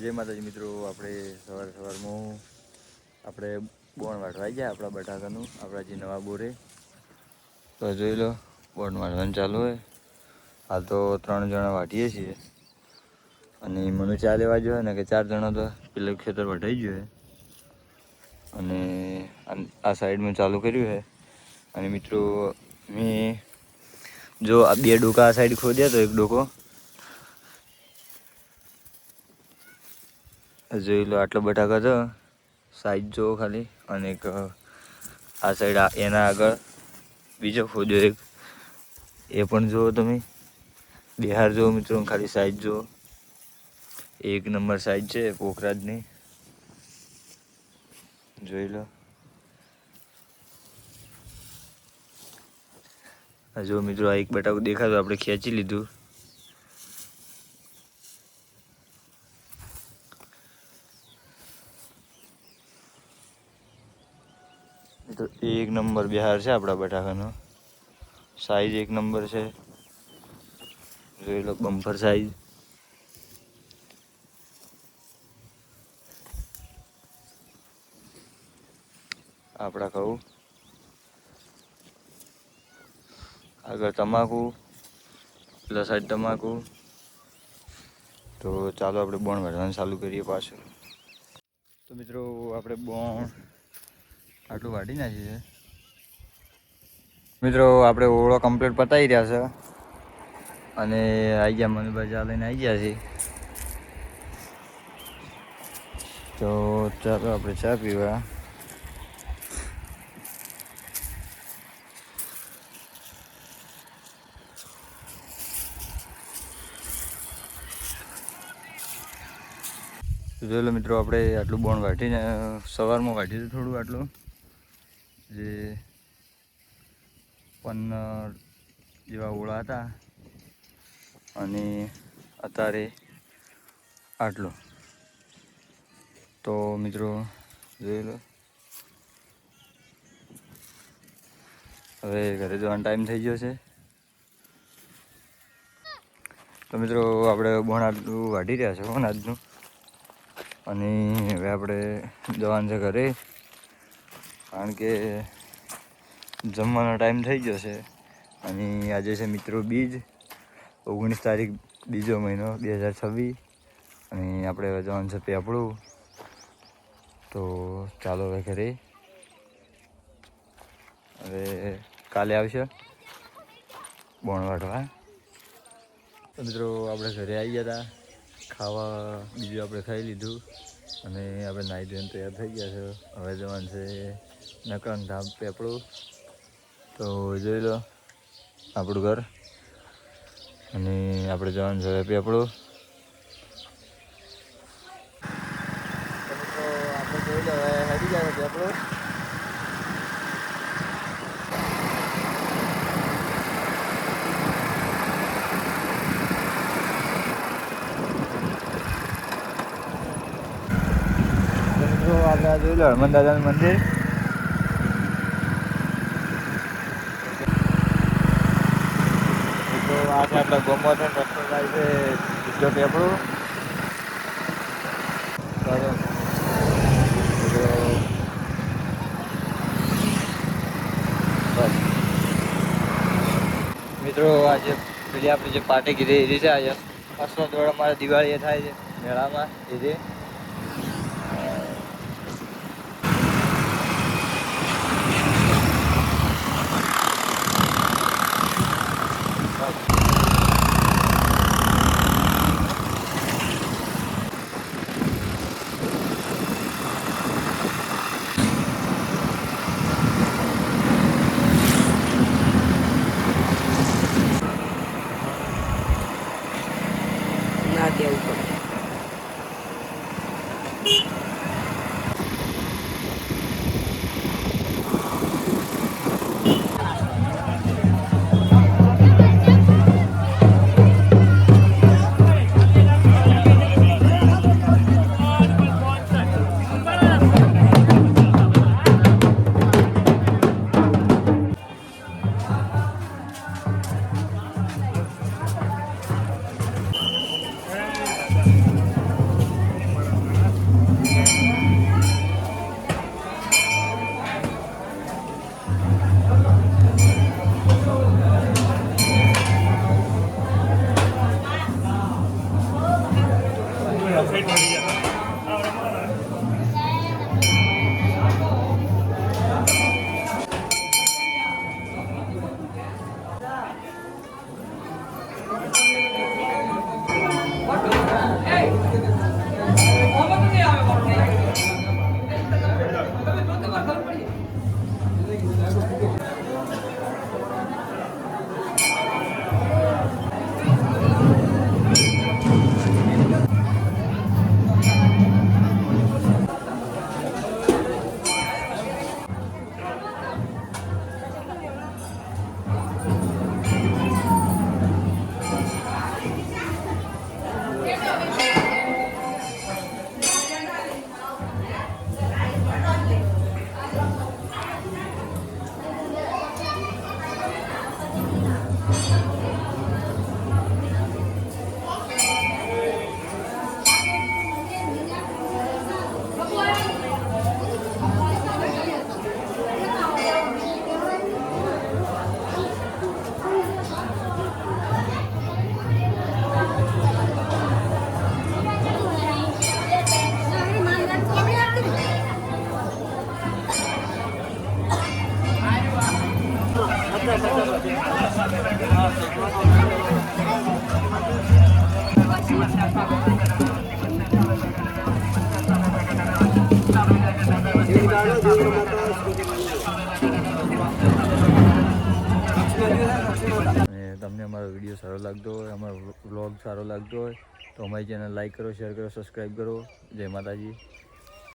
જય માતાજી મિત્રો, આપણે સવારમાં આપણે બોણ વાટવા ગયા આપણા બટાકાનું, આપણા જે નવા બોરે. તો જોઈ લો, બોણ વાટવાનું ચાલુ હોય. હાલ તો 3 જણા વાટીએ છીએ અને મને ચા લેવા જોઈએ ને કે 4 જણા તો પેલું ખેતર વઢાઈ ગયું છે અને આ સાઈડમાં ચાલુ કર્યું છે. અને મિત્રો મેં જો આ 2 ડોકા આ સાઈડ ખોદ્યા તો 1 ડોકો જોઈ લો. આટલો બટાકા તો સાઈઝ જો ખાલી. અને એક આ સાઈડ એના આગળ બીજો ખોદ્યો એક, એ પણ જુઓ તમે. બિહાર જુઓ મિત્રો, ખાલી સાઈઝ જુઓ, 1 નંબર સાઈઝ છે પોખરાજની. જોઈ લો. જો મિત્રો આ એક બટાકું દેખાતું આપણે ખેંચી લીધું. તો 1 નંબર બિહાર છે આપણા બટાકાનો. સાઈઝ 1 નંબર છે. જોઈ લો, બમ્પર સાઈઝ. આપણા કહું આગળ તમાકુ, પ્લસ સાઈડ તમાકુ. તો ચાલો આપણે બોણ વાળવાનું ચાલુ કરીએ પાછું. તો મિત્રો આપણે બોણ આટલું વાટી નાખીએ છે. મિત્રો આપણે ઓળો કમ્પ્લીટ પતાવી રહ્યા છે અને આવી ગયા મનુભાઈ ચા લઈને આવી ગયા છે. તો ચાલો આપણે ચા પીવા. જોઈ લો મિત્રો, આપણે આટલું બોણ વાટીને સવારમાં વાટ્યું હતું થોડું આટલું, જે 15 જેવા ઓળા હતા અને અત્યારે આટલું. તો મિત્રો જોઈ લો, હવે ઘરે જવાનો ટાઈમ થઈ ગયો છે. તો મિત્રો આપણે બોણ આટલું વાટી રહ્યા છે બોણ આજનું, અને હવે આપણે જવાનું છે ઘરે, કારણ કે જમવાનો ટાઈમ થઈ ગયો છે. અને આજે છે મિત્રો બીજ, 19 તારીખ, 2જો મહિનો 2026. અને આપણે હવે જવાનું છે પેપળું. તો ચાલો હવે ઘરે, હવે કાલે આવશે બોણ વાટવા. તો મિત્રો આપણે ઘરે આવી ગયા હતા, ખાવા બીજું આપણે ખાઈ લીધું અને આપણે નાહી ધોઈને તૈયાર થઈ ગયા છે. હવે જવાનું છે નકળંગ ધામ પેપળું. તો જોઈ લો આપણું ઘર, અને આપણે જવાનું છે પેપળું. તો આપણે જોઈ લો હવે હેડી જાય પેપળું. આપણે જોઈ લો હનુમાન દાદાનું મંદિર. તો આ છે આપણા ગોમોતર રસ્તો જાય છે બીજો પેપળું. મિત્રો આજે પેલી આપણી જે પાર્ટી કીધી એ છે, આજે અસનો દોડ અમારે દિવાળી એ થાય છે મેળામાં એ છે. કેવું પડે. અને તમને અમારો વિડીયો સારો લાગતો હોય, અમારો વ્લોગ સારો લાગતો હોય તો અમારી ચેનલ લાઈક કરો, શેર કરો, સબસ્ક્રાઈબ કરો. જય માતાજી.